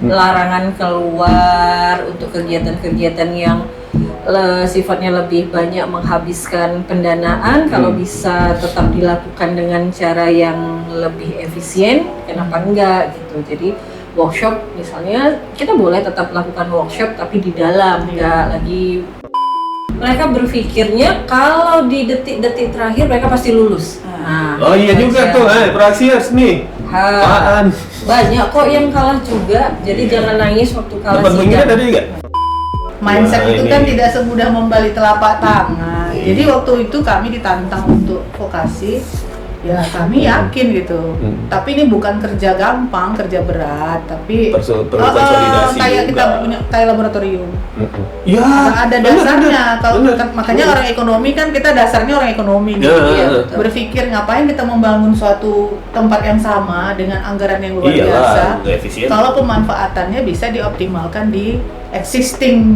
larangan keluar untuk kegiatan-kegiatan yang sifatnya lebih banyak menghabiskan pendanaan. Kalau bisa tetap dilakukan dengan cara yang lebih efisien, kenapa enggak gitu. Jadi workshop misalnya kita boleh tetap lakukan workshop tapi di dalam, enggak lagi mereka berpikirnya kalau di detik-detik terakhir mereka pasti lulus. Oh iya juga tuh, Praxias nih. Apaan? Banyak kok yang kalah juga, jadi jangan nangis waktu kalah Dapat sidang. tadi nggak? Mindset Wah, itu ini. kan tidak semudah membalik telapak tangan. Jadi waktu itu kami ditantang untuk vokasi, ya kami yakin gitu. Tapi ini bukan kerja gampang, kerja berat, tapi Perlu konsolidasi kayak juga. kita punya kayak laboratorium. Ya, Ada dasarnya. Kalau makanya orang ekonomi kan kita dasarnya orang ekonomi. Ya, Iya, betul. berpikir ngapain kita membangun suatu tempat yang sama dengan anggaran yang luar biasa. Iyalah, udah efisien. Kalau pemanfaatannya bisa dioptimalkan di existing.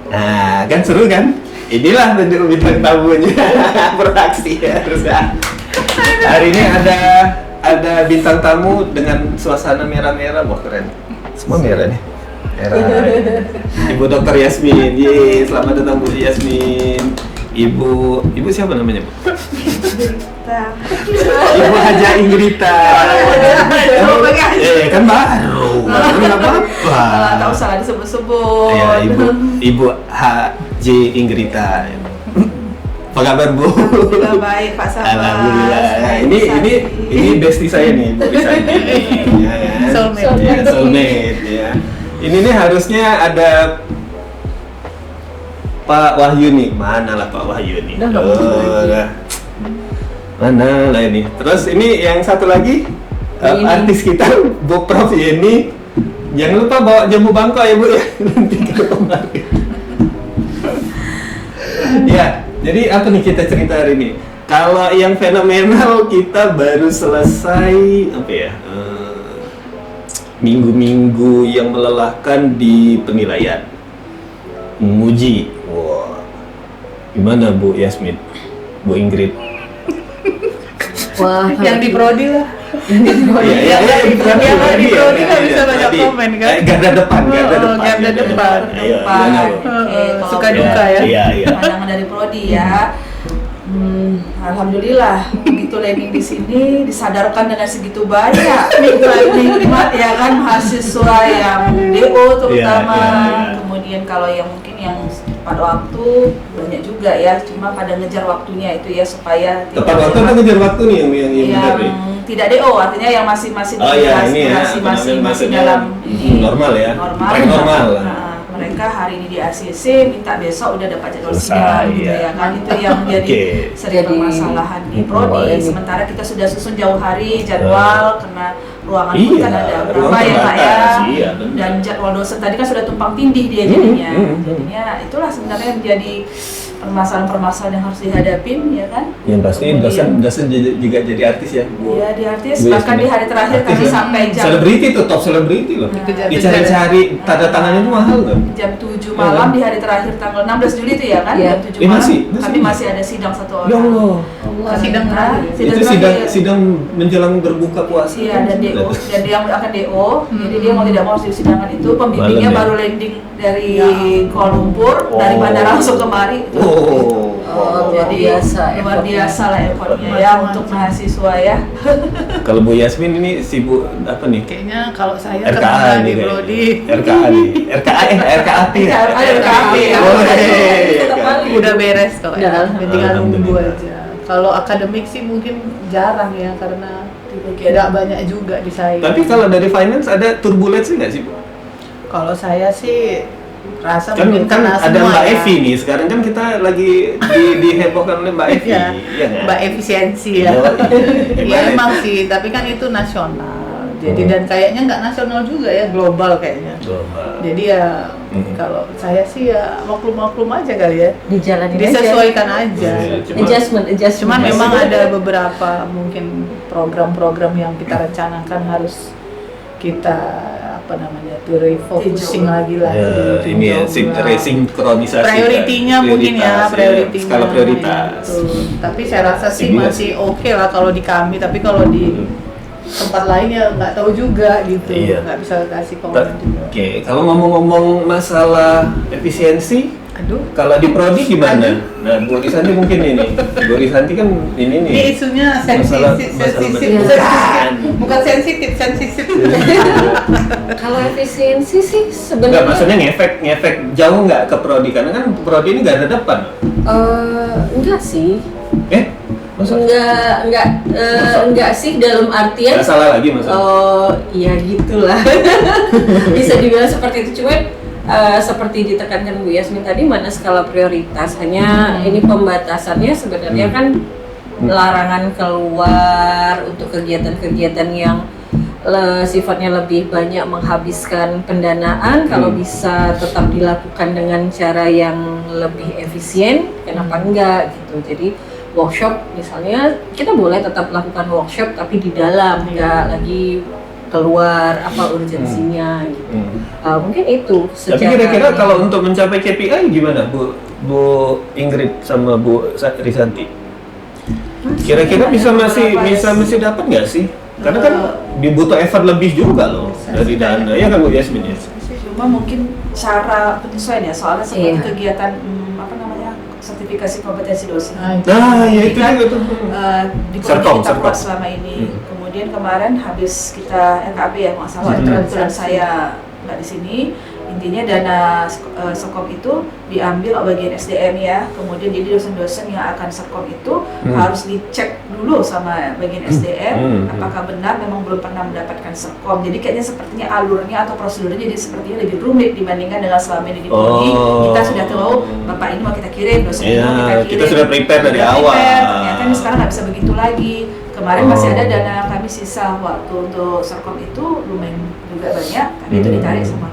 Nah, kan seru kan? Inilah bentuk bintang tamunya beraksi ya terus ya. Hari ini ada bintang tamu dengan suasana merah-merah, wah keren. Semua merah nih. Merah. Ibu Dr. Yasmin, yeay, selamat datang Bu Yasmin. Ibu siapa namanya Bu? Ibu Haja Ingrita. Kan baru, nggak apa-apa. Tahu salah disebut-sebut. Ya, Ibu H.J. Ingrita. Apa kabar Bu? Alhamdulillah baik Pak Sabas. Alhamdulillah. Baik, Ini bestie saya nih, Bu Risa ini. Ya, ya. Soulmate. Ya, soulmate ya. Ini nih harusnya ada Pak Wahyu nih. Mana lah Pak Wahyu nih? Lah. Mana lah ini. Terus ini yang satu lagi artis kita Bu Prof Yeni. Jangan lupa bawa jamu bangkok ya Bu ya. Nanti ke kemarin. Ya, jadi apa nih kita cerita hari ini? Kalau yang fenomenal kita baru selesai apa ya? Minggu-minggu yang melelahkan di penilaian. Menguji. Wah. Gimana Bu Yasmin? Bu Ingrid? Wah, Yang di prodi lah. Iya, Yang di prodi nggak bisa banyak komen kan? Garda depan, garda Oh, depan. garda depan. Iya, Depan. gimana, Bu? Kalau Suka duka ya. Iya, iya. Pandangan dari prodi ya. Alhamdulillah begitu landing di sini disadarkan dengan segitu banyak nikmat ya kan mahasiswa yang DO terutama. Iya. Kemudian kalau yang mungkin yang pada waktu banyak juga ya, cuma pada ngejar waktunya itu ya supaya Tepat waktu atau ngejar waktu nih yang benar nih? tidak DO artinya yang masih Oh iya, ini ya, masih maksudnya dalam ini normal ya? normal. Rank normal. Nah, mereka hari ini di ACC minta besok udah dapat jadwal Selesai, sidang gitu iya. ya kan, itu yang menjadi Oke. sering Jadi, permasalahan di prodi. Sementara kita sudah susun jauh hari jadwal karena ruangan pun Iya, kan ada berapa ruang ya Pak ya, terbatas, iya, benar. dan jadwal dosen tadi kan sudah tumpang tindih dia jadinya itulah sebenarnya yang menjadi permasalahan-permasalahan yang harus dihadapin ya kan. Yang pasti Kemudian- dosen juga jadi artis ya, Bu. Iya di artis, Bu bahkan Yasmin. di hari terakhir kami Artis ya? sampai jam Selebriti tuh, top selebriti loh. Dikejar-kejar. Dicari-cari tanda tangannya itu mahal kan? jam 7 malam di hari terakhir tanggal 16 Juli itu ya kan, Iya. jam 7 Eh, malam masih kami masih ada sidang satu orang. Ya Allah. Allah, sidang terakhir. Itu sidang menjelang berbuka puasa. Iya, dan DO, dan dia akan DO, jadi dia mau tidak mau harus disidangkan itu. Pembimbingnya Malam ya? baru landing dari Kuala Lumpur, dari bandara langsung kemari. Oh, luar jadi biasa luar effortnya. biasa lah effortnya ya untuk mahasiswa ya. Kalau Bu Yasmin ini sibuk apa nih? Kayaknya kalau saya RKA terkenal nih di kayaknya. prodi. RKA nih. RKAT ya? RKAP ya. Oh, Udah beres kok ya. Udah. Tinggal nunggu Alhamdulillah. aja. Kalau akademik sih mungkin jarang ya karena tidak banyak juga di saya. Tapi kalau dari finance ada turbulensi nggak sih, Bu? Kalau saya sih rasa Kan mungkin kan karena ada semua Mbak ya. Evi nih. Sekarang kan kita lagi dihebohkan oleh Mbak Evi. Iya, Iya nggak? Mbak efisiensi ya. Oh, Iya gimana emang itu? sih, tapi kan itu nasional. Jadi dan kayaknya nggak nasional juga ya, global kayaknya. Global. Jadi ya kalau saya sih ya maklum-maklum aja kali ya. Dijalanin aja. Disesuaikan aja. Iya, Adjustment. Cuman memang ada beberapa mungkin program-program yang kita rencanakan harus kita refocusing lagi lah. Ya, ini ya, resinkronisasi. Prioritinya mungkin ya, prioritinya. Skala prioritas. Itu. Tapi saya rasa sih Ini masih oke lah kalau di kami, tapi kalau di tempat lain ya nggak tahu juga gitu, Iya. nggak bisa kasih komen juga. Oke, kalau ngomong-ngomong masalah efisiensi, Aduh, kalau di prodi gimana? Nah, Bu Risanti mungkin ini. Bu Risanti kan ini nih. ini isunya Masalah- sensitif, masalah bukan sensitif, sensitif. Kalau efisiensi sih Enggak, sebenarnya maksudnya ngefek jauh nggak ke prodi? Karena kan prodi ini nggak ada depan. enggak sih. Masa? Enggak sih dalam artian Nggak salah lagi maksudnya? oh iya gitulah. Bisa dibilang seperti itu, cuman seperti ditekankan Bu Yasmin tadi, mana skala prioritas, hanya ini pembatasannya sebenarnya kan larangan keluar untuk kegiatan-kegiatan yang sifatnya lebih banyak menghabiskan pendanaan. Kalau bisa tetap dilakukan dengan cara yang lebih efisien, kenapa enggak gitu. Jadi workshop misalnya kita boleh tetap lakukan workshop tapi di dalam, enggak lagi keluar apa urgensinya gitu. Mungkin itu Tapi kira-kira kalau untuk mencapai KPI gimana Bu Ingrid sama Bu Risanti? Kira-kira bisa masih dapat nggak sih? Karena kan dibutuh effort lebih juga loh dari dana, ya kan Bu Yasmin ya? Cuma mungkin cara penyesuaian ya, soalnya seperti Iya. kegiatan sertifikasi kompetensi dosen. Nah, ya itu Kan, juga tuh. di Serkom, kita buat Serkom. selama ini. Kemudian kemarin habis kita NKB ya, nggak salah kebetulan saya nggak di sini. Intinya dana Serkom itu diambil bagian SDM ya. Kemudian jadi dosen-dosen yang akan Serkom itu harus dicek dulu sama bagian SDM apakah benar memang belum pernah mendapatkan Serkom. Jadi kayaknya sepertinya alurnya atau prosedurnya jadi sepertinya lebih rumit dibandingkan dengan selama ini di prodi. Kita sudah tahu Bapak ini mau kita kirim, dosen ini mau kita kirim. Kita sudah prepare dari Sudah awal. prepare. Ternyata ini sekarang nggak bisa begitu lagi. Kemarin masih ada dana kami sisa waktu untuk Serkom itu lumayan juga banyak, tapi itu ditarik sama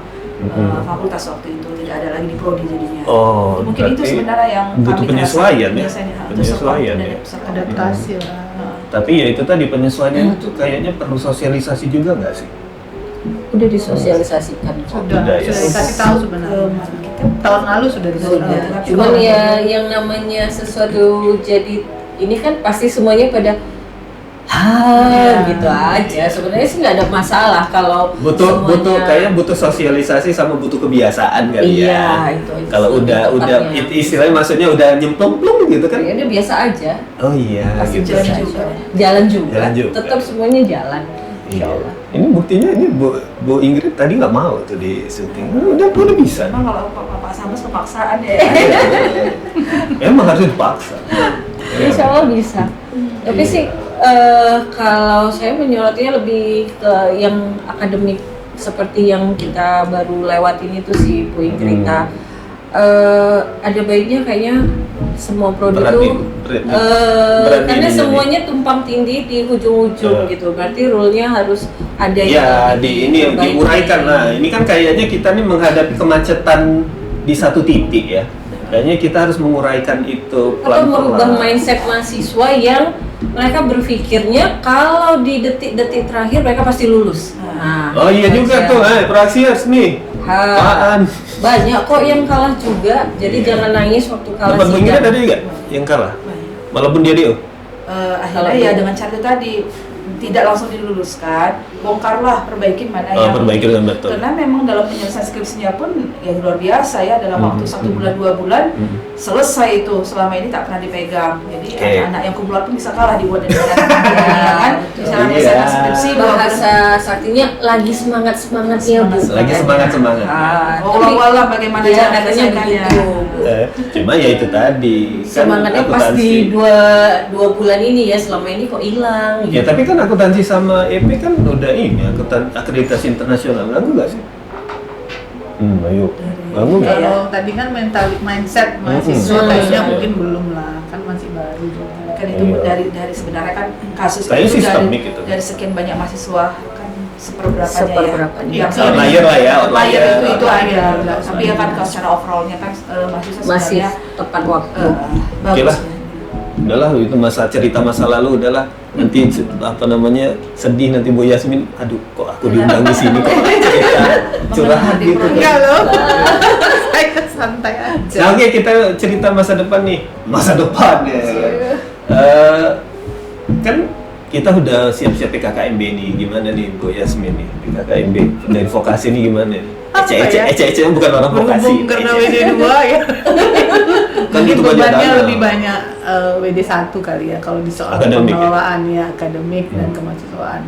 fakultas waktu itu, tidak ada lagi di prodi jadinya. Oh, Mungkin itu berarti sebenarnya yang butuh kami penyesuaian ya? biasanya untuk Penyesuaian Serkom ya? dan Serkom. Adaptasi lah. Tapi ya itu tadi penyesuaian itu kayaknya perlu sosialisasi juga nggak sih? udah disosialisasikan. Sudah Sudah ya. dikasih tahu sebenarnya. Tahun lalu sudah Sudah. dikasih. Cuman ya yang namanya sesuatu jadi ini kan pasti semuanya pada gitu aja. Sebenarnya sih nggak ada masalah kalau butuh kayaknya butuh sosialisasi sama butuh kebiasaan kali ya. Iya, itu aja Kalau sih, udah tepatnya. istilahnya maksudnya udah nyemplung gitu kan? Ya udah biasa aja. Oh iya Pasti gitu. jalan juga. Jalan juga. Jalan juga. Tetap semuanya jalan. Insya Iya. Allah. Ini buktinya ini Bu Ingrid tadi nggak mau tuh di syuting. Udah bisa. Emang kalau Pak Sambas kemaksaan ya. Emang harus dipaksa. Insya Allah bisa. Tapi Iya. sih kalau saya menyorotnya lebih ke yang akademik seperti yang kita baru lewat ini tuh si Bu Ingrid. Ada baiknya kayaknya semua produk Berat itu nih, berat karena ininya semuanya tumpang tindih di ujung-ujung gitu. Berarti rule-nya harus ada Ya, ini diperbaiki. diuraikan. Nah, ini kan kayaknya kita nih menghadapi kemacetan di satu titik ya. Kayaknya kita harus menguraikan itu Atau merubah pelan-pelan. mindset mahasiswa yang mereka berpikirnya kalau di detik-detik terakhir mereka pasti lulus. Nah, Oh iya juga tuh, Praxias nih. Apaan? Banyak kok yang kalah juga. Jadi jangan nangis waktu kalah Tempat Bu Ingrid sidang. ada juga yang kalah. Walaupun dia DO. Akhirnya ya dengan cara itu tadi tidak langsung diluluskan, bongkarlah, perbaikin mana yang Perbaiki dengan betul. karena memang dalam penyelesaian skripsinya pun ya luar biasa ya, dalam waktu 1 bulan 2 bulan selesai itu, selama ini tak pernah dipegang. Jadi anak-anak yang kumpulan pun bisa kalah dibuat dengan kan bisa Iya. menyelesaikan skripsi 2 bulan. Bahasa saktinya lagi semangatnya Bu. Lagi semangat. Allah bagaimana Dia cara katanya menyelesaikannya. begitu. Cuma ya itu tadi. Semangatnya kan pas akuntansi. di dua bulan ini ya, selama ini kok hilang. Ya tapi kan akuntansi sama EP kan udah ini akreditasi internasional, nggak sih? Ayo. Bangun kan? Kalau tadi kan mindset mahasiswa Hmm. kayaknya mungkin belum lah, kan masih baru juga. Kan itu Iya. dari sebenarnya kan kasus Kayaknya itu sistemik itu. dari sekian banyak mahasiswa kan seperberapanya Seperberapanya. ya. Outlier lah ya, Outlier outlier. itu Outlier. ada. Tapi ya kan kalau secara overallnya kan mahasiswa Masih sebenarnya tepat waktu. Oke bagus. lah. Udahlah itu cerita masa lalu udahlah. Nanti apa namanya sedih nanti Bu Yasmin, aduh kok aku diundang di sini kok cerita curhat gitu. Enggak loh. Saya santai aja. Nah, oke kita cerita masa depan nih. Masa depan ya. Kan kita udah siap-siap PKKMB nih. Gimana nih Bu Yasmin nih PKKMB dari vokasi nih gimana? Apa ya? Ece bukan orang vokasi. Berhubung karena WD 2 ya. Kan Mungkin itu banyak bebannya dana. lebih banyak WD 1 kali ya kalau di soal Akademik ya? pengelolaan ya, akademik dan kemahasiswaan.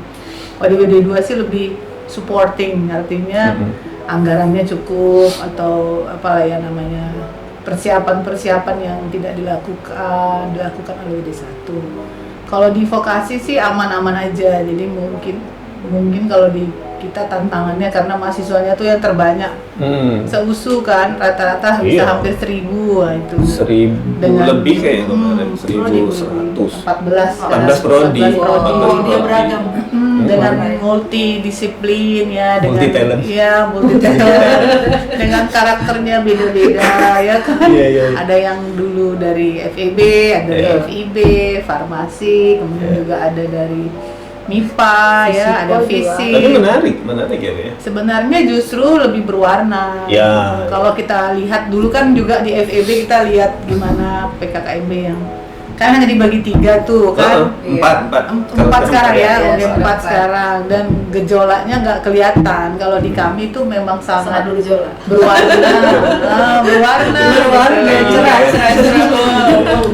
Kalau di WD 2 sih lebih supporting, artinya anggarannya cukup atau apa ya namanya persiapan-persiapan yang tidak dilakukan oleh WD 1. Kalau di vokasi sih aman-aman aja, jadi mungkin kalau di kita tantangannya karena mahasiswanya tuh yang terbanyak seusu kan rata-rata bisa Iya. hampir 1000 lah itu 1000 lebih kayak kemarin 1100. 14 prodi. Oh, dia beragam. Dengan multidisiplin ya, dengan Multi-talent. ya multi-talent dengan karakternya beda-beda ya kan. Iya. Ada yang dulu dari FEB, ada dari Iya. FIB, farmasi, kemudian juga ada dari MIPA ya, ada fisik. Tapi menarik ya Bu ya. Sebenarnya justru lebih berwarna. Ya. Kalau kita lihat dulu kan juga di FEB kita lihat gimana PKKMB yang kan hanya dibagi 3 tuh kan. Empat. Empat sekarang ya, ya, udah 4 sekarang dan gejolaknya nggak kelihatan. Kalau di kami tuh memang Sangat sangat bergejolak. berwarna, berwarna, gitu. cerah.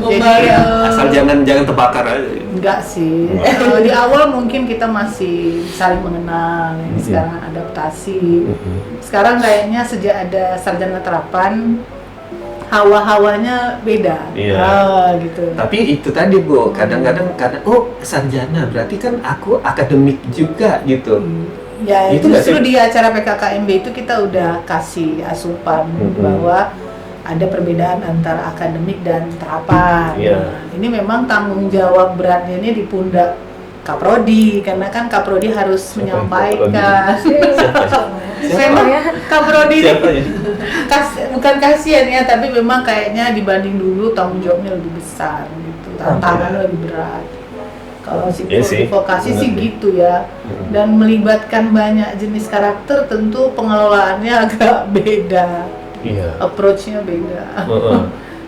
Jadi Asal jangan terbakar aja. enggak sih. Di awal mungkin kita masih saling mengenal, ini sekarang adaptasi. Sekarang kayaknya sejak ada sarjana terapan, hawa-hawanya beda. Iya. Gitu. Tapi itu tadi Bu, kadang-kadang sarjana berarti kan aku akademik juga gitu. Ya Itu nggak justru sih? di acara PKKMB itu kita udah kasih asupan bahwa ada perbedaan antara akademik dan terapan. Iya. Nah, ini memang tanggung jawab beratnya ini di pundak Kaprodi karena kan Kaprodi harus menyampaikan. Memang Kaprodi ini Siapa ya? bukan kasihan ya, tapi memang kayaknya dibanding dulu tanggung jawabnya lebih besar gitu, tantangannya lebih berat. Kalau Iya sih, vokasi sih benar. gitu ya, dan melibatkan banyak jenis karakter, tentu pengelolaannya agak beda, Iya. approach-nya beda.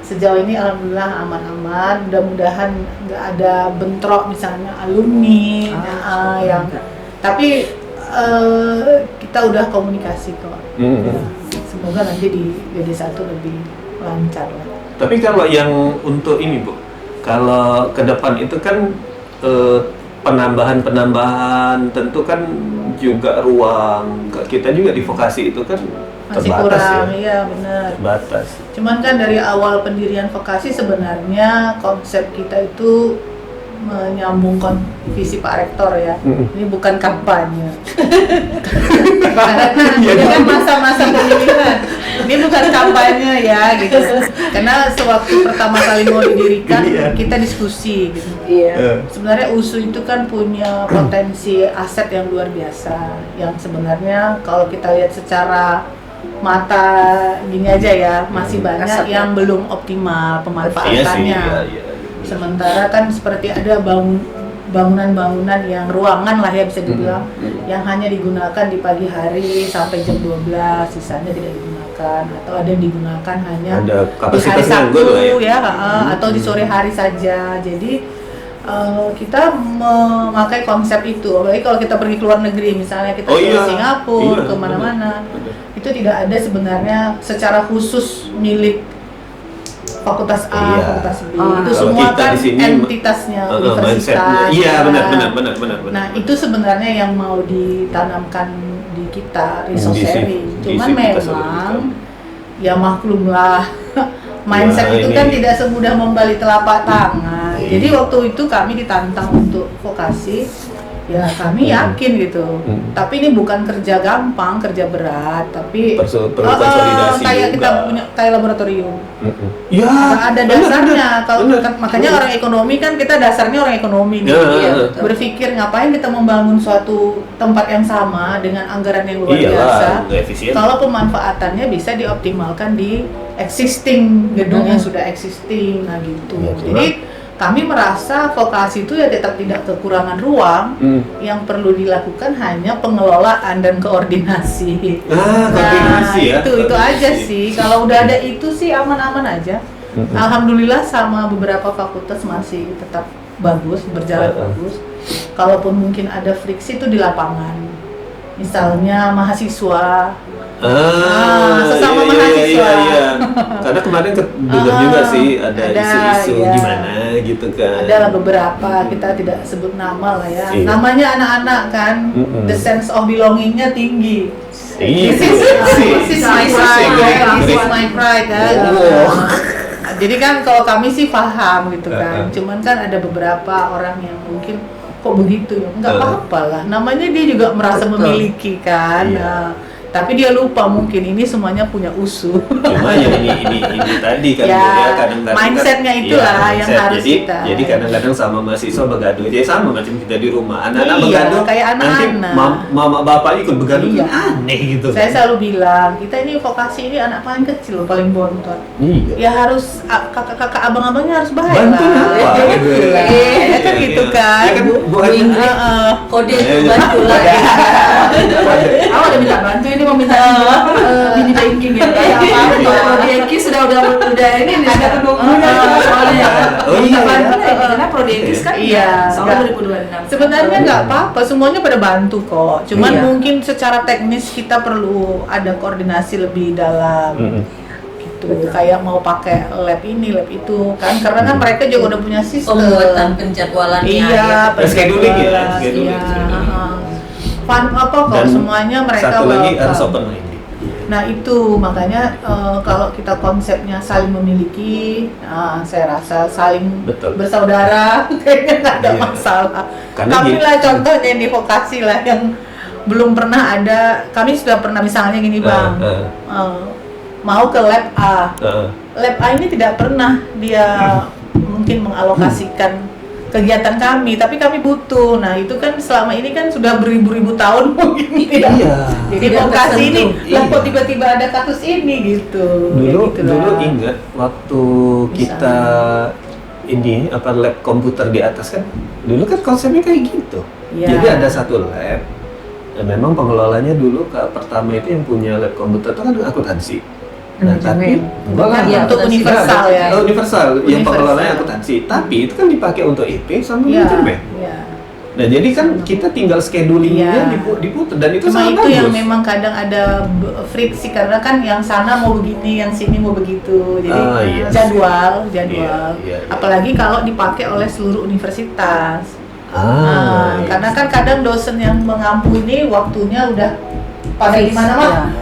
Sejauh ini alhamdulillah aman-aman, mudah-mudahan nggak ada bentrok misalnya alumni yang tapi kita udah komunikasi kok. Semoga nanti di WD1 lebih lancar lah. Tapi kalau yang untuk ini Bu, kalau ke depan itu kan penambahan tentu kan juga ruang. Kita juga di vokasi itu kan Masih terbatas kurang, ya. iya benar. Terbatas. Cuman kan dari awal pendirian vokasi sebenarnya konsep kita itu menyambungkan visi Pak Rektor ya. Ini bukan kampanye. Karena ini kan masa-masa pemilihan. Ini bukan kampanye ya gitu. Karena sewaktu pertama kali mau didirikan Iya. kita diskusi gitu. Iya. Sebenarnya USU itu kan punya potensi aset yang luar biasa, yang sebenarnya kalau kita lihat secara mata gini aja ya, masih banyak Asetnya. yang belum optimal Iya sih. pemanfaatannya. Iya. Sementara kan seperti ada bangunan-bangunan yang ruangan lah ya bisa dibilang, yang hanya digunakan di pagi hari sampai jam 12, sisanya tidak digunakan, atau ada yang digunakan hanya Ada di hari kapasitasnya Sabtu enggak lah ya. ya, atau di sore hari saja. Jadi kita memakai konsep itu, apalagi kalau kita pergi ke luar negeri, misalnya kita Oh ke iya. Singapura, Iya, kemana-mana, benar. itu tidak ada sebenarnya secara khusus milik fakultas A, Iya. fakultas B. Ah. Itu Kalau semua kita kan di sini, entitasnya universitas. mindsetnya. Iya, ya. benar. Nah, itu sebenarnya yang mau ditanamkan di kita, resource Di sharing. di Cuman sivitas memang ada ya maklumlah mindset Ya, itu ini- kan tidak semudah membalik telapak tangan. Iya. Jadi waktu itu kami ditantang untuk vokasi, Ya kami yakin gitu. Tapi ini bukan kerja gampang, kerja berat, tapi Perlu konsolidasi kayak juga. kita punya kayak laboratorium. Ya, Ada dasarnya. Kalau makanya orang ekonomi kan kita dasarnya orang ekonomi nih. Ya. Berpikir ngapain kita membangun suatu tempat yang sama dengan anggaran yang luar biasa. Iyalah, nggak efisien. Kalau pemanfaatannya bisa dioptimalkan di existing gedung yang sudah existing, nah gitu. Ya, Jadi kami merasa vokasi itu ya tetap tidak kekurangan ruang. Yang perlu dilakukan hanya pengelolaan dan koordinasi. Koordinasi ya. Itu aja Koordinasi. sih. Kalau udah ada itu sih aman-aman aja. Alhamdulillah sama beberapa fakultas masih tetap bagus, berjalan bagus. Kalaupun mungkin ada friksi itu di lapangan. Misalnya mahasiswa. Sesama mahasiswa. Iya. Karena kemarin dengar juga sih ada isu-isu ya. gimana gitu kan. Ada beberapa, kita tidak sebut nama lah ya. Iya. Namanya anak-anak kan, the sense of belongingnya tinggi. Iya. This is my pride, this is my pride kan. Oh. Jadi kan kalau kami sih paham gitu kan. Cuman kan ada beberapa orang yang mungkin kok begitu ya, nggak apa-apa lah. Namanya dia juga merasa memiliki kan. Iya. Tapi dia lupa mungkin ini semuanya punya usuh. Cuma ya ini tadi kan Ya, ya, kadang-kadang mindsetnya kan, itulah iya, yang mindset. harus kita. Jadi kadang-kadang sama mahasiswa begaduh aja sama macam kita di rumah. Anak-anak Iya, begaduh, kayak nanti anak-anak. mama bapak ikut begaduh Iya. kan aneh gitu. Saya selalu bilang, kita ini vokasi ini anak paling kecil, paling bontot. Iya. Ya harus kakak-kakak abang-abangnya harus baik Bantu lah. apa? Gitu lah. Ya kan gitu kan. Ya kan Bu Ingrid kode itu bantu lah. Aku udah minta bantu, ini mau minta mini banking ya. Prodieki sudah ini nih sudah soalnya. Oh iya. Karena Prodieki kan Iya. soalnya 2026. Sebenarnya nggak apa-apa, semuanya pada bantu kok. Cuman Iya. mungkin secara teknis kita perlu ada koordinasi lebih dalam. Gitu. Kayak mau pakai lab ini, lab itu kan, karena kan mereka juga udah punya sistem. Pembuatan penjadwalannya. Iya, Scheduling ya, penjadwalan, scheduling, iya. scheduling. Fun apa kok Dan semuanya mereka satu lagi welcome. harus open minded. Nah itu makanya kalau kita konsepnya saling memiliki, saya rasa saling Betul. bersaudara kayaknya nggak ada Iya. masalah. Karena Kami gini- lah contohnya di vokasi lah yang belum pernah ada. Kami sudah pernah misalnya gini bang, mau ke lab A. Lab A ini tidak pernah dia mungkin mengalokasikan kegiatan kami, tapi kami butuh. Nah itu kan selama ini kan sudah beribu-ribu tahun mungkin tidak. Iya. Jadi Tidak vokasi ini, tersentuh. lah kok Iya. tiba-tiba ada kasus ini gitu. Dulu Kayak gitu dulu lah. ingat waktu Bisa. kita ini apa lab komputer di atas kan. Dulu kan konsepnya kayak gitu. Iya. Jadi ada satu lab. Dan memang pengelolanya dulu pertama itu yang punya lab komputer itu kan akuntansi. Nah, tapi enggak lah. Iya, untuk akuntansi. universal ya. Universal, yang Universal. pengelolanya akuntansi. Tapi itu kan dipakai untuk EP sama Iya. manajemen. Iya. Nah, jadi kan kita tinggal schedulingnya Iya. diputar dan itu Cuma sangat itu bagus. yang memang kadang ada friksi karena kan yang sana mau begini, yang sini mau begitu. Jadi Iya. jadwal. Iya, iya. Apalagi kalau dipakai oleh seluruh universitas. Iya. Karena kan kadang dosen yang mengampu ini waktunya udah pada di mana-mana.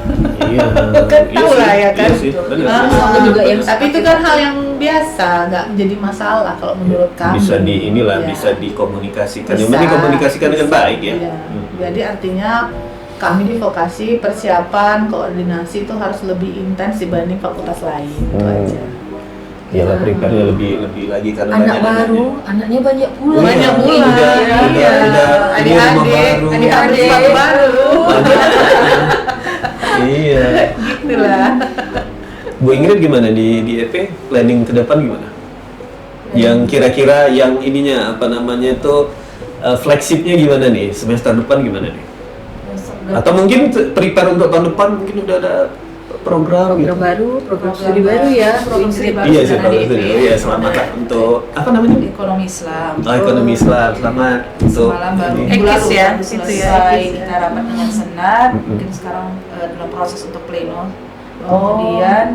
Iya. Kan Iya tahu sih, lah ya kan. Iya sih, benar. Ah, juga yang tapi itu kan hal yang biasa, nggak menjadi masalah kalau menurut kami. Bisa di inilah Ya. bisa dikomunikasikan. Yang Bisa, penting komunikasikan dengan bisa, baik ya. iya. Jadi artinya kami di vokasi persiapan koordinasi itu harus lebih intens dibanding fakultas lain. Itu aja. Iyalah prepare-nya lebih lagi karena Anak banyak baru, anaknya banyak pula. Banyak Iya, pula. udah rumah Adik-adik, baru. adik-adik baru. Iya. Gitulah. Bu Ingrid gimana di EP planning ke depan gimana? Yang kira-kira yang ininya apa namanya itu flagshipnya gimana nih semester depan gimana nih? Atau mungkin prepare untuk tahun depan mungkin udah ada program gitu? Program studi baru ya. Program studi baru Iya sih, sudah ada program studi baru. Iya, selamat lah untuk apa namanya? Ekonomi Islam. Ekonomi Islam, selamat untuk Semalam baru ini. Ekis lalu ya, baru itu ya, selesai ekis ya. kita rapat dengan senat. Mm-mm. Mungkin sekarang dalam proses untuk pleno. Oh, Kemudian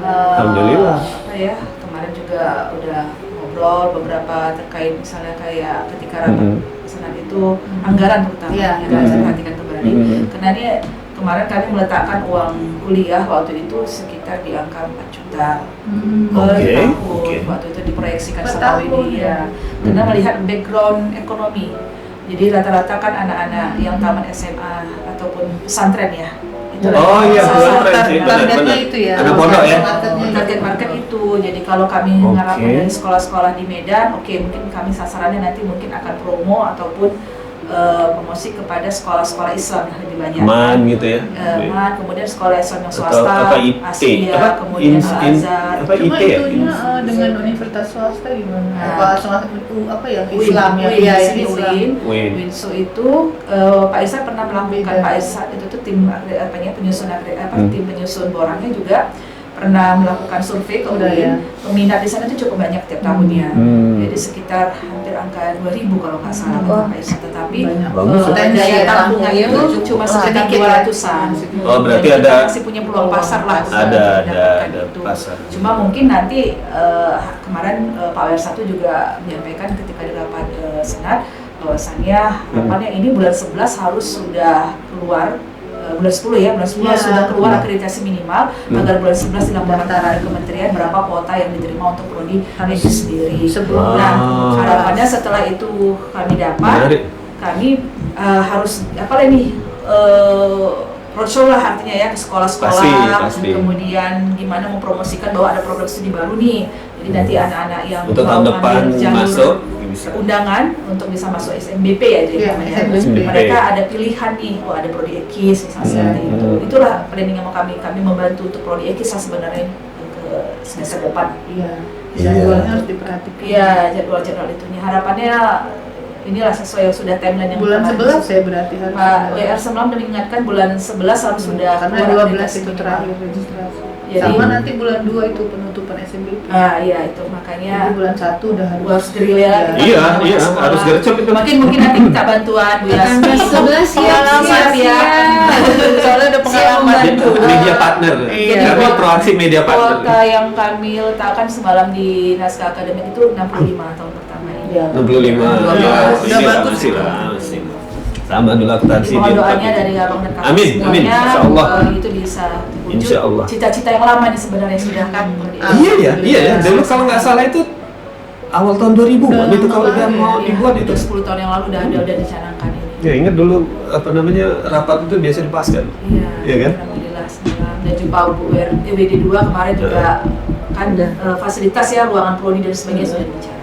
Alhamdulillah. apa ya, kemarin juga udah ngobrol beberapa terkait misalnya kayak ketika rapat senat itu anggaran terutama Iya, yang harus Mm-mm. diperhatikan kembali. Karena ini kemarin kami meletakkan uang kuliah waktu itu sekitar di angka 4 juta per Oke, tahun. oke. Waktu itu diproyeksikan Per setahun tahun, ini ya. ya. Karena melihat background ekonomi Jadi rata-rata kan anak-anak yang taman SMA ataupun pesantren ya. Itu Oh iya, salah pesantren sih, targetnya benar-benar. itu ya. Anak pondok ya? target market itu. Jadi kalau kami Oke. mengharapkan dari sekolah-sekolah di Medan, oke, mungkin kami sasarannya nanti mungkin akan promo ataupun promosi kepada sekolah-sekolah Islam yang lebih banyak. Man gitu ya. Man, kemudian sekolah Islam yang Atau swasta, apa IT? Asia, Apa? kemudian In- Al-Azhar. apa Cuma IT ya? itunya dengan universitas swasta gimana? Nah. Apa swasta itu apa ya? Win, Islam ya? Win, Iya, di yang sini Islam. Win. Win. Winsu itu Pak Isa pernah melakukan, Beda. Pak Isa itu tuh tim tim penyusun borangnya juga pernah melakukan survei ke Udah, UIN. ya. Peminat di sana itu cukup banyak tiap tahunnya. Hmm. Jadi sekitar hampir angka 2000 kalau nggak salah Wah. Pak Isa. Tetapi Banyak. Bagus, ya. daya tampungnya Tampungnya itu cuma sekitar sedikit ya. 200-an. Oh, berarti Jadi kita ada- masih punya peluang pasar lah. untuk Ada mendapatkan itu. pasar. Cuma mungkin nanti kemarin Pak WR1 juga menyampaikan ketika di rapat Senat bahwasannya harapannya ini bulan 11 harus sudah keluar, bulan 10 ya, bulan 10 Ya. sudah keluar akreditasi minimal agar bulan 11 dilaporkan Daftar. kepada kementerian berapa kuota yang diterima untuk prodi itu sendiri. Sebelum- Nah, Ah. harapannya setelah itu kami dapat, Menarik. kami harus apa nih roadshow lah artinya ya ke sekolah-sekolah, Pasti. kemudian gimana mempromosikan bahwa ada program studi baru nih. Jadi nanti anak-anak yang Untuk tahun mau depan ambil jalur masuk bisa. undangan untuk bisa masuk SMBP ya jadi Iya, namanya. SMBP. Mereka ada pilihan nih, oh ada prodi ekis misalnya seperti itu. Itulah planning yang mau kami membantu untuk prodi ekis lah sebenarnya ke semester depan. Iya. Iya. Jadwalnya harus diperhatikan. Iya, jadwal-jadwal itunya. Harapannya inilah sesuai yang sudah timeline yang Bulan kemarin. 11 ya berarti harus. Pak ada. WR semalam udah mengingatkan bulan 11 harus sudah Karena keluar 12 akreditasi itu minimal. terakhir registrasi. Jadi- Sama nanti bulan 2 itu penutupan SMBP. Ah iya itu Jadi makanya bulan 1 udah harus gerilya lagi. Iya, Sama iya, sekolah. harus gercep itu. Mungkin nanti minta bantuan Bu Yasmin. Tanggal 11 ya, Siap ya. Soalnya udah pengalaman. membantu. Media partner. Iya. Kami proaksi media partner. Kuota yang kami letakkan semalam di naskah akademik itu 65 tahun pertama ini. Iya. 65. Udah Iya, bagus. masih lah, masih. Sama dulu akuntansi Mohon di doanya tempat dari ini. abang dan kakak Amin, semuanya, amin. Insya Allah. itu bisa terwujud. Insya Allah. Cita-cita yang lama nih sebenarnya sudah kan. Iya ya. Dulu kalau nggak salah itu awal tahun 2000-an itu kalau dia mau dibuat itu. 10 tahun yang lalu udah dicanangkan ini. Ya ingat dulu apa namanya rapat itu biasa dipaskan. Iya, Iya kan? Alhamdulillah semalam dan jumpa Bu WD 2 kemarin juga kan fasilitas ya ruangan prodi dan sebagainya sudah dibicarakan.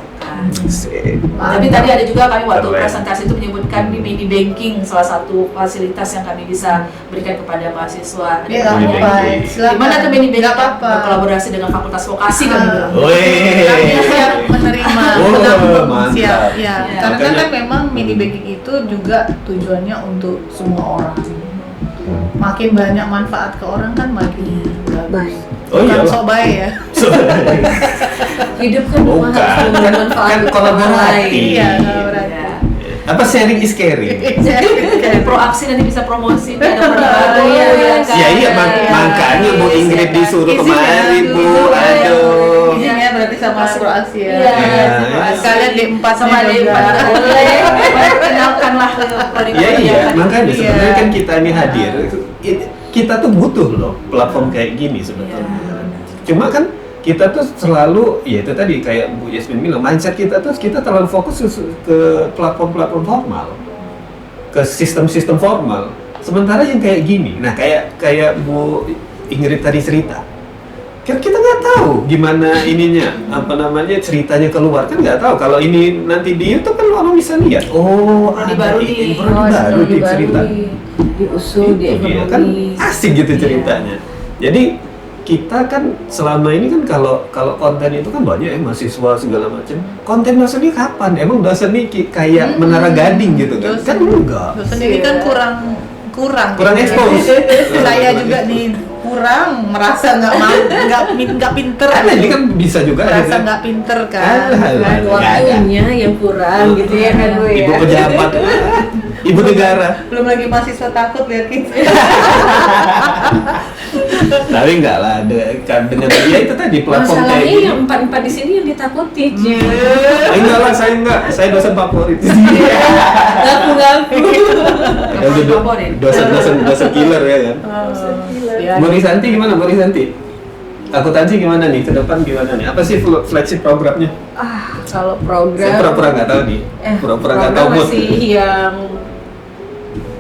Tapi tadi ada juga kami waktu Keren. presentasi itu menyebutkan di mini banking salah satu fasilitas yang kami bisa berikan kepada mahasiswa. Iya, nggak Mini apa-apa. banking. Silakan. Gimana tuh mini banking? Nggak apa-apa. Berkolaborasi dengan Fakultas Vokasi kami bilang. Wih. Kami siap menerima. Oh, Sedang mantap. siap. Ya, Ya. karena Makanya- kan memang mini banking itu juga tujuannya untuk semua orang. Makin banyak manfaat ke orang kan makin bagus. Baik. Oh iya. Bukan sok baik ya. Hidup kan memang Bukan. harus memberi manfaat Kan untuk kolaborasi. orang lain. Iya, berarti. Ya. Apa sharing is caring? Jadi proaksi nanti bisa promosi ada produk baru Iya, ya kan. Ya iya Iya. makanya Bu Ingrid disuruh Izin kemari ya, Bu. dulu. Aduh. Izinnya berarti sama Kroasia. Iya, Iya. Sekalian D4 sama D4 juga. boleh. Kenalkanlah produk-produk Iya iya, yang makanya Iya. sebenarnya kan kita ini hadir, kita tuh butuh loh platform kayak gini sebetulnya. Cuma kan kita tuh selalu, ya itu tadi kayak Bu Yasmin bilang, mindset kita tuh kita terlalu fokus ke platform-platform formal, ke sistem-sistem formal. Sementara yang kayak gini, nah kayak Bu Ingrid tadi cerita, kan kita nggak tahu gimana ininya, apa namanya ceritanya keluar kan nggak tahu. Kalau ini nanti di YouTube kan orang bisa lihat, oh Prodi ada baru ini, nih. prodi baru Prodi di cerita. diusul di Itu dia, ekonomi. kan asik gitu Iya. ceritanya. Jadi kita kan selama ini kan kalau konten itu kan banyak ya mahasiswa segala macam. Konten dosen ini kapan? Emang dosen ini kayak Menara Gading gitu kan? Dosen. Kan enggak. Dosen ini kan kurang Kurang expose. Saya juga nih kurang merasa nggak pinter. Karena ini kan bisa juga merasa gitu. nggak pinter kan. Alah, Waktunya yang kurang gitu ya kan Bu ya. Ibu pejabat, ibu negara. Belum lagi mahasiswa takut lihat kita. Tapi enggak lah, kan dengan dia itu tadi platform kayak Masalahnya gini. yang empat-empat di sini yang ditakuti. Enggak lah, saya dosen favorit. Ngaku-ngaku. favorit. Dosen killer ya kan. Ya, Bu Risanti gimana Bu Risanti? akuntansi gimana nih? Ke depan gimana nih? Apa sih flagship programnya? Kalau Saya program pura-pura nggak tahu nih. Pura-pura nggak tahu program mood. masih yang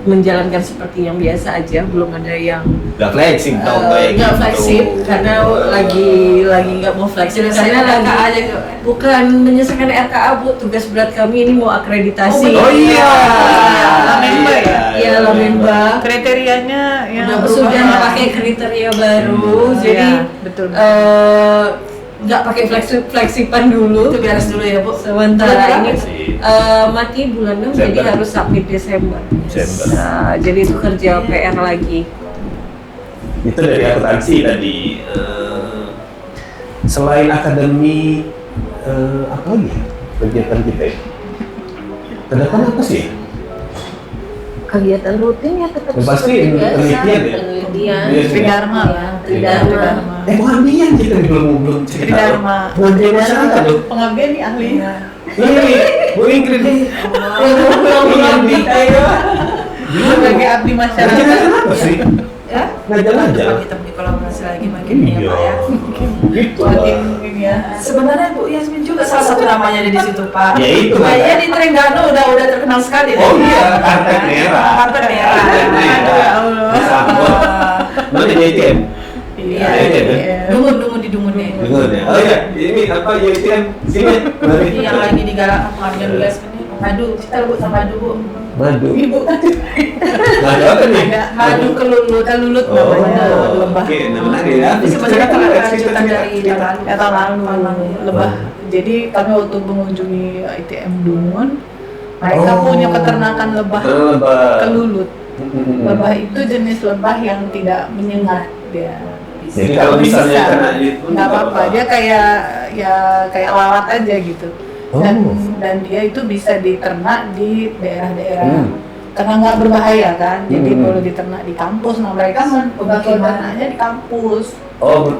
menjalankan seperti yang biasa aja, belum ada yang Nggak flexing dong kayak nggak gitu. flagship karena lagi nggak mau flagship karena lagi aja tuh. bukan menyelesaikan RKA Bu, tugas berat kami ini mau akreditasi. Oh iya. Lamenba ya? Iya, Lamenba. Kriterianya yang Sudah pakai kriteria baru, jadi Iya, betul. nggak pakai fleksipan dulu. Itu beres dulu ya Bu. Sementara ini Sih. mati bulan 6 jadi Desember. harus submit Desember. Desember. Nah, jadi itu kerja PR lagi. Itu dari akuntansi tadi. Selain akademi, apa lagi ya kegiatan kita? Ke depan apa sih? Kegiatan rutin ya tetap Yang pasti seperti biasa. penelitian ya? Penelitian. Iya, Tridharma lah. Tridharma. Pengabdian kita belum cerita. Tridharma. Pengabdian masyarakat loh. Pengabdian nih ahli. Ini Bu Ingrid nih. Pengabdi ayo. Sebagai abdi masyarakat. Ngajar apa sih? Ya. Ngajar-ngajar. Coba kita berkolaborasi lagi makin ya Pak ya. Gitu. Makin ini ya. Sebenarnya Bu Yasmin juga salah satu namanya ada di situ Pak. Ya itu. Kayaknya di Trengganu udah terkenal sekali. Oh iya, karpet merah. Karpet merah. Aduh ya Allah. Sambut. Mana jadi ATM? Iya. Iya. Dungun di Dungun nih. Dengar ya. Oh iya, ini apa ATM? Sini. Mari. Ini yang lagi digalakkan pengambilan Bu Yasmin ini. Madu, kita Bu sama madu Bu. Madu. Ibu Madu apa nih? ada madu kelulut Oh, namanya lebah. oke, nah menarik ya. Ini sebenarnya kelanjutan dari tahun Ya, tahun lalu lebah. Jadi kami waktu mengunjungi ITM Dungun, mereka Oh. punya peternakan lebah Lebah. kelulut. Lebah itu jenis lebah yang tidak menyengat dia. Jadi kalau misalnya kena itu nggak apa-apa, dia kayak lalat aja gitu. Dan Oh. dan dia itu bisa diternak di daerah-daerah karena nggak berbahaya kan, jadi boleh diternak di kampus. Nah mereka ternaknya di kampus, Oh.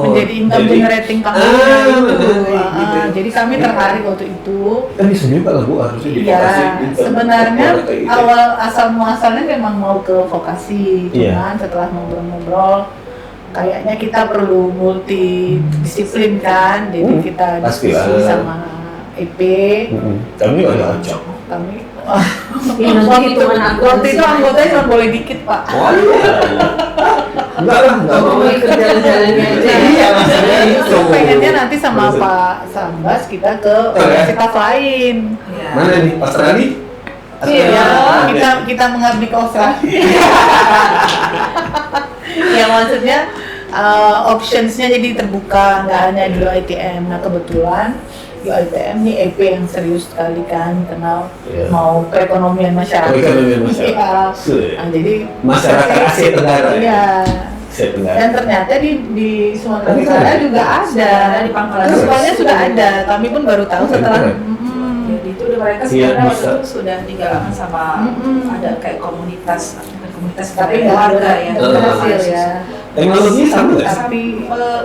menjadi income generating company gitu. gitu. Jadi kami tertarik waktu itu. Kan bisa juga lah Bu, harusnya di Iya, vokasi gitu. sebenarnya Kayak gitu. awal asal muasalnya memang mau ke vokasi, Iya. cuman setelah ngobrol-ngobrol kayaknya kita perlu multidisiplin kan, jadi kita Pastilah. diskusi sama EP. Kami ada acak. Kami Ya, nanti waktu hitungan waktu itu akuntansi. anggotanya cuma boleh dikit Pak. Oh iya. Enggak lah, enggak mau. Mau ikut jalan-jalannya aja. Iya, maksudnya Jadi itu. pengennya nanti sama Pak Sambas kita ke universitas lain. Iya. Mana nih, Australia? Iya, kita mengabdi ke Australia. Ya maksudnya optionsnya jadi terbuka, nggak hanya di UiTM. Nah kebetulan UiTM nih EP yang serius sekali kan, kenal Iya. mau perekonomian masyarakat. Perekonomian masyarakat. Iya. Nah, jadi Masyarakat Asia Tenggara. Iya. Asia Tenggara. Dan ternyata di Sumatera Tapi Utara keren. juga ada. Ada di Pangkalan. Semuanya sudah ada. Kami pun baru tahu Keren, setelah. keren. Jadi itu udah mereka Iya, sebenarnya waktu bisa. itu sudah digalakkan sama ada kayak komunitas Tapi kayak keluarga ya. nggak berhasil ya. Teknologi sama nggak sih? Tapi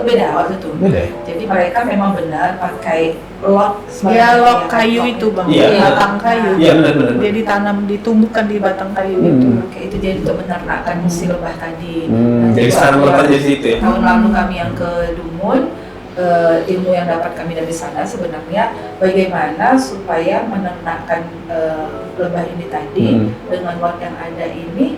Beda waktu itu. Beda ya? Jadi mereka memang benar pakai lot dia log kayu itu bang, Iya. batang kayu. Iya, benar-benar. Dia ditanam, ditumbuhkan di batang kayu itu. Oke, itu jadi untuk menernakkan si lebah tadi. Jadi sarang lebah di situ ya? Tahun lalu kami yang ke Dungun, ilmu yang dapat kami dari sana sebenarnya bagaimana supaya menernakkan lebah ini tadi dengan lot yang ada ini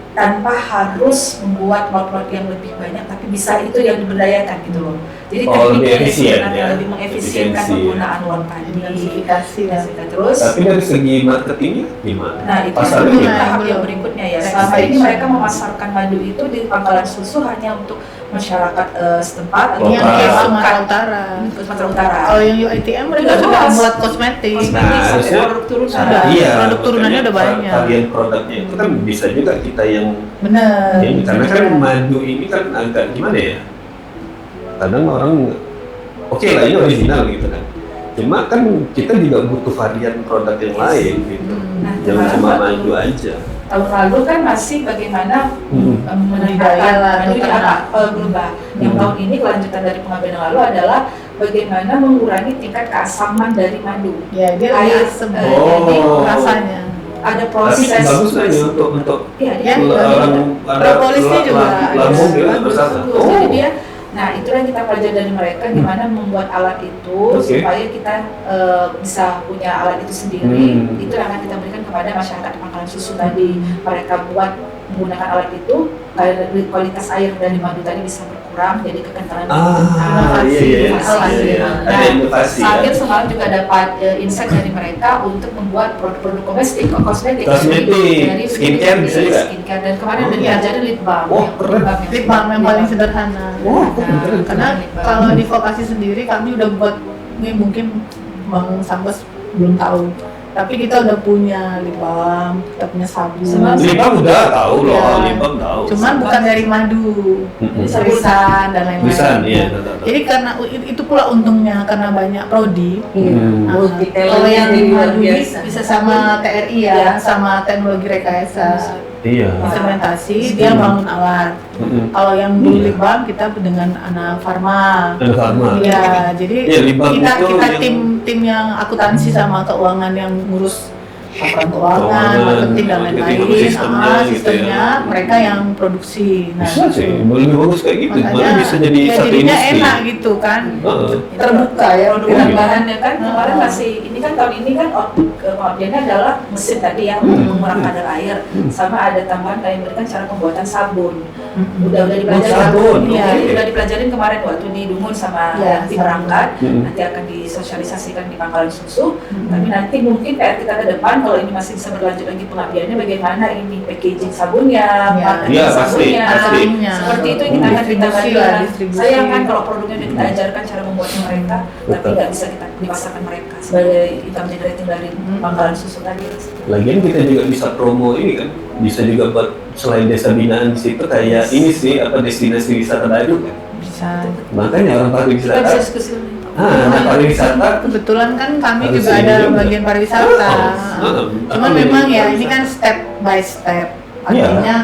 tanpa harus membuat lot-lot yang lebih banyak, tapi bisa itu yang diberdayakan gitu loh. Jadi Oh, lebih tekniknya efisien sebenarnya ya? lebih mengefisienkan Efisiensi. penggunaan lot tadi. Diversifikasi ya. Terus Tapi dari segi marketingnya gimana? nah itu Pasarnya sebelum gimana? tahap yang Belum. berikutnya ya. Selama ini mereka memasarkan madu itu di Pangkalan Susu hanya untuk masyarakat setempat atau Yang Lokal. ke masyarakat Sumatera Utara. Sumatera Utara. Kalau yang UiTM mereka Udah sudah luas. buat kosmetik. Kosmetik Nah, sampai harusnya- produk turunan. Sudah. Iya, Produk turunannya udah makanya banyak. Varian produknya itu kan bisa juga kita yang Bener. ini karena kan madu ini kan agak gimana ya? Kadang orang oke lah ini original gitu kan. Cuma kan kita juga butuh varian produk yang lain gitu. Nah, Jangan kemarin cuma waktu madu aja. tahun lalu kan masih bagaimana Budidaya meningkatkan lah, madu di ternak. berubah. Yang tahun ini kelanjutan dari pengambilan yang lalu adalah bagaimana mengurangi tingkat keasaman dari madu. Ya dia Air, lebih asem jadi rasanya. Ada Tapi proses. bagus kan ya untuk Iya, Ya, dia bagus. orang ada Propolisnya juga ada. lambung dia Bagus. bersama. Bagus. Jadi dia Nah, itulah yang kita pelajari dari mereka gimana membuat alat itu Oke. supaya kita bisa punya alat itu sendiri. Hmm. Itu yang akan kita berikan kepada masyarakat di Pangkalan Susu tadi. Mereka buat menggunakan alat itu, kualitas air dari madu tadi bisa berkurang, jadi kekentalan Iya. Nah, Ada inovasi. sambil semalam juga dapat insight dari mereka untuk membuat produk-produk kosmetik dari Skincare bisa juga. skincare, dan kemarin udah Oh. diajarin lip balm. Wah, keren. Lip balm yang paling sederhana. Nah, Karena kalau di vokasi sendiri kami udah buat, ini mungkin Bang Sambas belum tahu, tapi kita udah punya lip balm, kita punya sabun. Libam udah tahu loh, Iya. libam tahu. Cuman bukan dari madu, Mm-mm. irisan dan lain-lain. Lisan, iya. tahu. Jadi karena itu pula untungnya, karena banyak prodi. Hmm. Nah, Multi kalau talentnya yang jadi luar madu ini biasa. bisa sama TRI ya, Iya. sama teknologi rekayasa Iya. instrumentasi, dia bangun alat. Mm-mm. Kalau yang di lip balm kita dengan anak farma. Dan farma. Iya, jadi Iya, lip balm kita itu yang- tim yang akuntansi sama keuangan yang ngurus laporan keuangan, Keuangan, marketing dan marketing, lain-lain, sistemnya gitu sistemnya ya. mereka yang produksi. Nah, Bisa sih, itu. lebih bagus kayak gitu. Malah Makanya bisa jadi ya satu jadinya industri. enak gitu kan, Heeh. terbuka ya. produk pikiran tambahannya kan kemarin Oh. masih ini kan tahun ini kan output pengabdiannya adalah mesin tadi ya untuk mengurangi kadar air, sama ada tambahan kayak memberikan cara pembuatan sabun. Udah dipelajarin. sabun, Iya, oke. udah dipelajarin kemarin waktu di Dungun sama Iya, tim sabun. berangkat. Mm-mm. Nanti akan disosialisasikan di Pangkalan Susu. Tapi nanti mungkin PR kita ke depan kalau ini masih bisa berlanjut lagi pengabdiannya, bagaimana ini packaging sabunnya, Iya. marketing Iya, pasti, sabunnya. pasti. Seperti itu yang kita akan kita Distribusi bagi. lah, distribusi. Sayang kan kalau produknya udah kita ajarkan cara membuatnya mereka, tapi Betul. nggak bisa kita dipasarkan mereka sebagai income generating dari Pangkalan Susu tadi. Lagian kita juga bisa promo ini kan, bisa juga buat selain desa binaan di situ kayak ini sih apa destinasi wisata baru kan. Bisa. Makanya orang Kita bisa pariwisata. diskusi lebih. Anak pariwisata. Kebetulan kan kami Harus juga ini ada juga. bagian pariwisata. Cuman Apa memang ini ya ini pariwisata? kan step by step. Iya. Artinya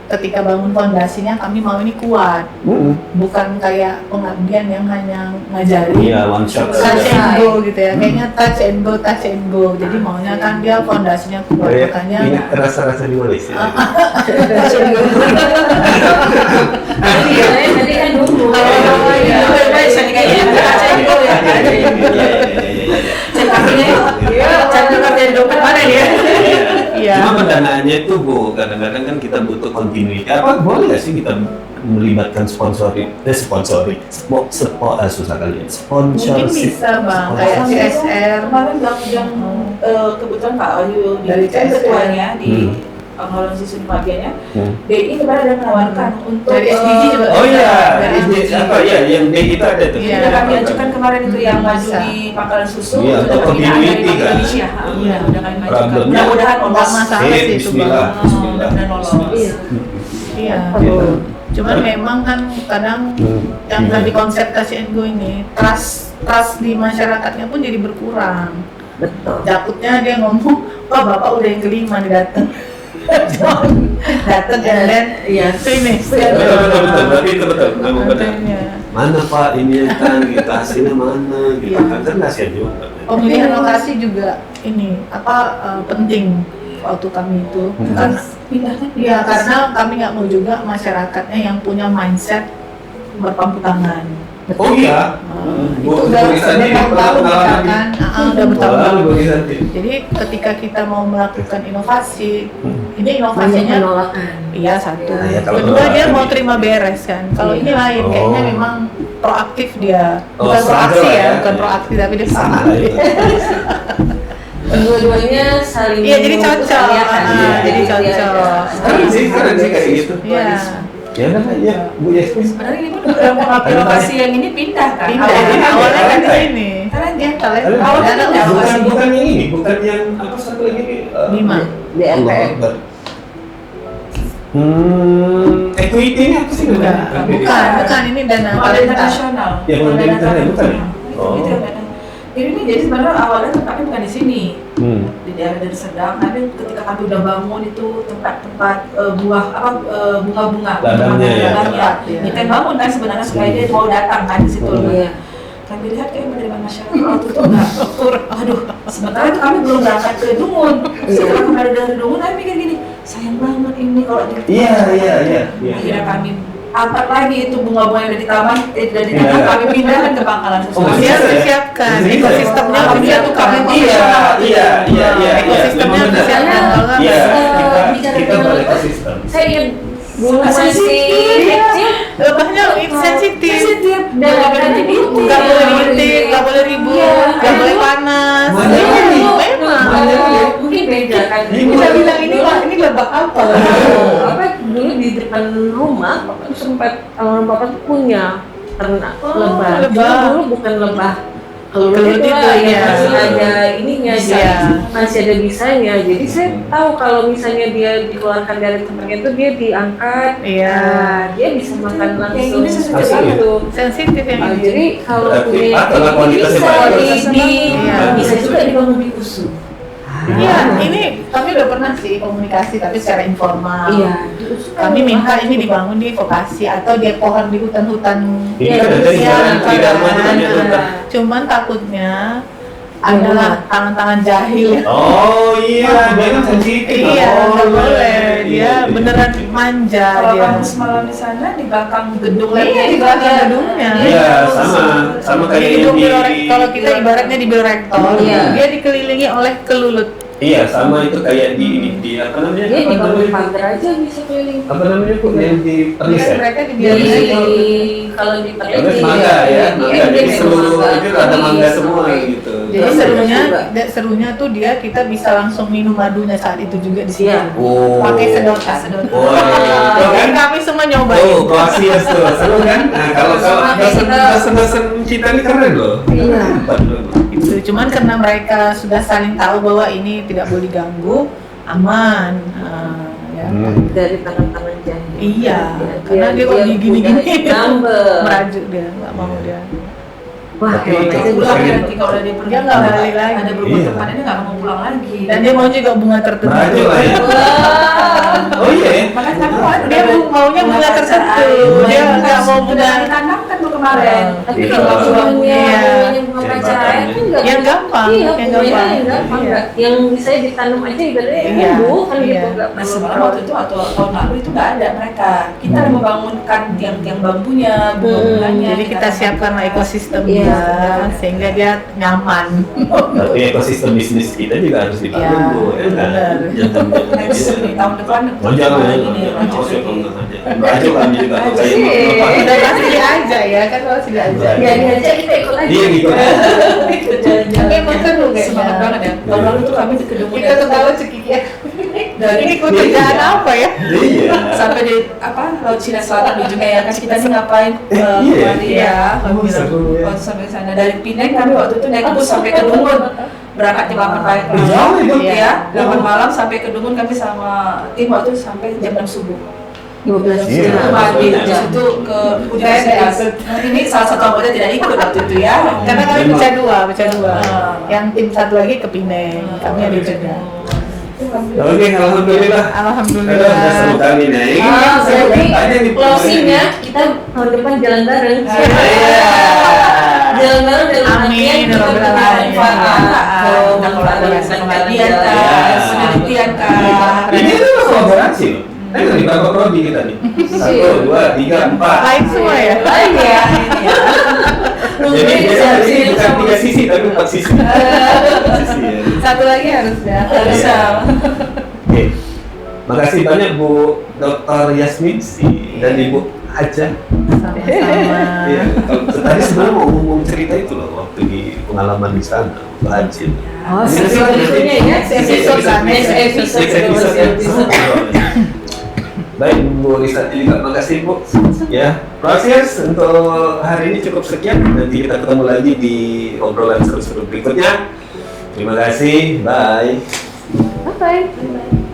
ketika bangun fondasinya kami mau ini kuat, bukan kayak pengabdian yang hanya ngajarin Iya, one shot touch saja. and go gitu ya, kayaknya touch and go. Jadi maunya kan dia fondasinya kuat, Kayak makanya ini rasa-rasa di Malaysia. Tadi kan dulu. Oh, iya. Bisa nih kayaknya. Touch and go ya. Cek kakinya yuk. Cari kerjaan dompet mana dia? Iya. Cuma pendanaannya itu Bu, kadang-kadang kan kita butuh continuity. Apa boleh nggak sih kita melibatkan susah kali ya, Mungkin bisa bang, kayak CSR. Kemarin yang kebetulan Pak Ayu Dari di CSR. ketuanya di pengelolaan susu pembagiannya, BI kemarin ada menawarkan untuk Dari SDG juga. Oh iya, Dari ini SDG. apa ya yang D kita ada tuh. Iya. Sudah kami ajukan kemarin itu yang maju Bisa. di Pangkalan Susu, Iya, itu untuk pembinaan dari continuity Bank kan. Indonesia. Iya. Udah kami majukan. Problemnya Mudah-mudahan nggak lolos. masalah sih itu Bismillah, bang. Bismillah. Mudah-mudahan lolos. Iya. Iya. Gitu. Cuman memang kan kadang yang tadi konsep touch and go ini trust di masyarakatnya pun jadi berkurang. Betul. Takutnya dia ngomong, Pak bapak udah yang kelima nih datang. Datang dan then Iya. sini. Betul, berarti itu betul, kamu benar. Makanya, Mana Pak ini kan gitu hasilnya mana gitu Iya. kan kasihan juga. pemilihan lokasi juga ini penting waktu kami itu karena Pindahkan. ya karena kami nggak mau juga masyarakatnya yang punya mindset berpangku tangan. Oh iya. Itu udah bertahun-tahun misalkan, udah bertahun-tahun. Jadi ketika kita mau melakukan inovasi, ini Banyak inovasinya penolakan. iya satu. Nah, ya, kalau Kedua dia penolakan mau ini. terima beres kan. Kalau ini lain, Oh. kayaknya memang proaktif dia. Oh, Bukan proaksi struggle ya, ya. bukan proaktif tapi dia Sama proaktif. itu. Dua-duanya saling Iya, jadi menguntungkan cocok. ya kan? Iya, jadi cocok. Keren sih kayak gitu. Iya. Ya kan ya Bu Yasmin. Sebenarnya ini pun beberapa inovasi yang ini pindah kan. Pindah. Awalnya Awalnya kan di Talenta. sini. Talenta. Iya, talenta. Awalnya Ada pindah. Bukan yang ini, bukan yang apa satu lagi nih. Lima. Di Allah LPM. Akbar. Equity ini apa sih namanya? Bukan ini dana Model talenta. internasional. Ya, model internasional, bukan ya? Oh. Itu yang beda. Ini jadi sebenarnya awalnya tempatnya bukan di sini, Hmm. di daerah dari Sedang. Tapi ketika kami udah bangun itu tempat-tempat buah apa bunga-bunga, Ladangnya ya. Tempat, ya. Kita yang bangun kan sebenarnya supaya dia mau datang kan di situ. Iya. Kami lihat kayak penerimaan masyarakat waktu itu enggak. Aduh, sementara itu kami belum berangkat ke Dungun. Setelah kembali dari Dungun, kami mikir gini, sayang banget ini kalau di Iya. Akhirnya kami angkat lagi itu bunga-bunga yang ada di taman, dari taman kami pindahkan ke Pangkalan Oh, Susu. Dia bisa ya? siapkan Bisa ya? ekosistemnya, Oh, bisa tuh kami Iya. ekosistemnya Memang benar. disiapkan. Kalau nggak Iya, bisa. kita berekosistem. Saya ingat dulu masih Sensitif. kecil, Lebahnya sensitif. Sensitif. Dan Nggak boleh diintip. Nggak boleh diintip, nggak boleh ribut, Iya. nggak boleh panas. Mana Iya, ini? memang. mungkin beda kan. Ini Kita bilang ini Pak, ini lebah apa? Apa dulu di depan rumah Bapak tuh sempat Bapak tuh punya ternak Oh, lebah. lebah. Cuma dulu bukan lebah Kelut kelut itu, lah, iya. yang masih ada ininya, Iya. masih ada bisanya. Jadi saya tahu kalau misalnya dia dikeluarkan dari tempatnya itu dia diangkat, Iya. nah, dia bisa makan langsung ini sensitif seperti itu. Sensitif yang Ah, ini. jadi kalau Berarti, punya karena kualitasnya bisa bagus. Iya. bisa juga dibangun di usul. Iya, ini kami udah pernah sih komunikasi tapi secara informal. Iya. Kami minta ini dibangun di lokasi atau di pohon di hutan-hutan. Ini Iya, kan ada di iya, jalan iya. Cidarma itu banyak Iya. hutan. Cuman takutnya adalah tangan-tangan jahil. Oh iya, dia kan sensitif. Iya, Oh, nggak boleh. iya, Dia iya. beneran manja Kalau dia. kamu semalam di sana di belakang gedung Iya, labnya di itu belakang ada gedungnya. Iya, sama Di kayak yang gedung di kalau kita ibaratnya di Biorektor, Iya. dia dikelilingi oleh kelulut. Iya, sama itu kayak di apa namanya? Dia Apa dibangun namanya? pagar aja bisa keliling. Apa namanya Bu? Yang di Perlis ya? Mereka di Di Biorektor. kalau di Perlis Perlis mangga ya, mangga. Jadi seluruh itu ada mangga semua Iya. gitu. Jadi Iya, serunya, juga. serunya tuh dia kita bisa langsung minum madunya saat itu juga di sini. Iya. Oh. Pakai sedotan. Oh, iya. Jadi kami semua nyobain. Oh, Kroasia tuh, seru kan? Nah, kalau Sama kayak kita- dosen kita ini keren loh. Iya. Hebat loh. Itu cuman karena mereka sudah saling tahu bahwa ini tidak boleh diganggu, aman. Nah, ya. Dari tangan-tangan jahil. Iya, karena dia kok gini-gini Ngambek. merajuk dia, nggak mau dia. Wah, Tapi emang itu aja pulang sering- nanti kalau dia pergi Dia nggak balik lagi. ada berubah Iya. tempat dia nggak mau pulang lagi. Dan dia mau juga bunga tertentu. Merajuk lah ya. Wah. Oh iya. Makanya kamu kan Dia maunya bunga tertentu. Dia nggak mau bunga. ditanamkan tuh kemarin. Tapi Iya. kalau bunganya Iya. bunganya bunga pacar air kan nggak Yang gampang, Iya, yang bunganya gampang. yang gampang Iya. nggak. Yang bisa ditanam aja ibaratnya Iya. tumbuh kan Iya. gitu nggak Nah, perlu sebenarnya waktu itu atau tahun lalu itu nggak ada mereka. Kita yang membangunkan tiang-tiang bambunya, bunga-bunganya. Jadi kita siapkan tanamkan. ekosistemnya Iya. sehingga dia nyaman. Tapi ekosistem bisnis kita juga harus dibangun Iya, Bu, ya kan? benar. Jangan Next di tahun depan. Oh jangan, ini awas ya kalau nggak aja. Merajuk kan juga tuh kayak Iya. apa? Udah pasti diajak ya kan, pasti diajak. ya diajak kita ikut aja. Dia gitu. Tapi emang seru Semangat banget kayaknya. ya. Tahun lalu tuh kami di gedung Kita tuh tahu cekiknya. dari Ini kerjaan apa ya? Iya. sampai di apa Laut Cina Selatan ujungnya ya kan kita sih ngapain Iya. kemarin Iya. ya kami Oh, bilang seru ya. waktu sampai sana dari Pineng kami waktu itu naik bus sampai ke Dungun berangkat jam 8 pagi Jauh itu. ya 8 malam sampai ke Dungun kami sama tim waktu itu sampai jam 6 subuh 12 Iya. jam. mandi habis itu ke universitas. Nah, ini salah satu anggota tidak ikut waktu itu ya Karena kami pecah dua. Ah. Yang tim satu lagi ke Pineng, kami ada juga. Oke, alhamdulillah. Alhamdulillah. Udah seru kami nih. Jadi closingnya kita tahun depan jalan bareng. Iya. Jalan bareng dalam Amin, artian kita Rabbal punya Alamin. manfaat. Kita kalau ada yang kajian kah, penelitian kah, Ini tuh kolaborasi loh. Ayo nih, berapa prodi kita nih? 1, 2, 3, 4. Lain semua ya? Lain ya. Jadi biasanya di sini bukan 3 sisi, tapi 4 sisi. Sisi ya. Satu lagi harusnya. bisa. Oke. Makasih banyak Bu Dr. Yasmin dan Ibu Haja. Sama-sama. Iya, kalau tadi sebenarnya mau ngomong cerita itu loh waktu di pengalaman di sana, Bu Haji. Oh, selanjutnya ya. Episode kan, Next episode. Baik Bu Risa juga makasih Bu. Ya, proses untuk hari ini cukup sekian. Nanti kita ketemu lagi di obrolan seru-seru berikutnya. Terima kasih, bye. Bye.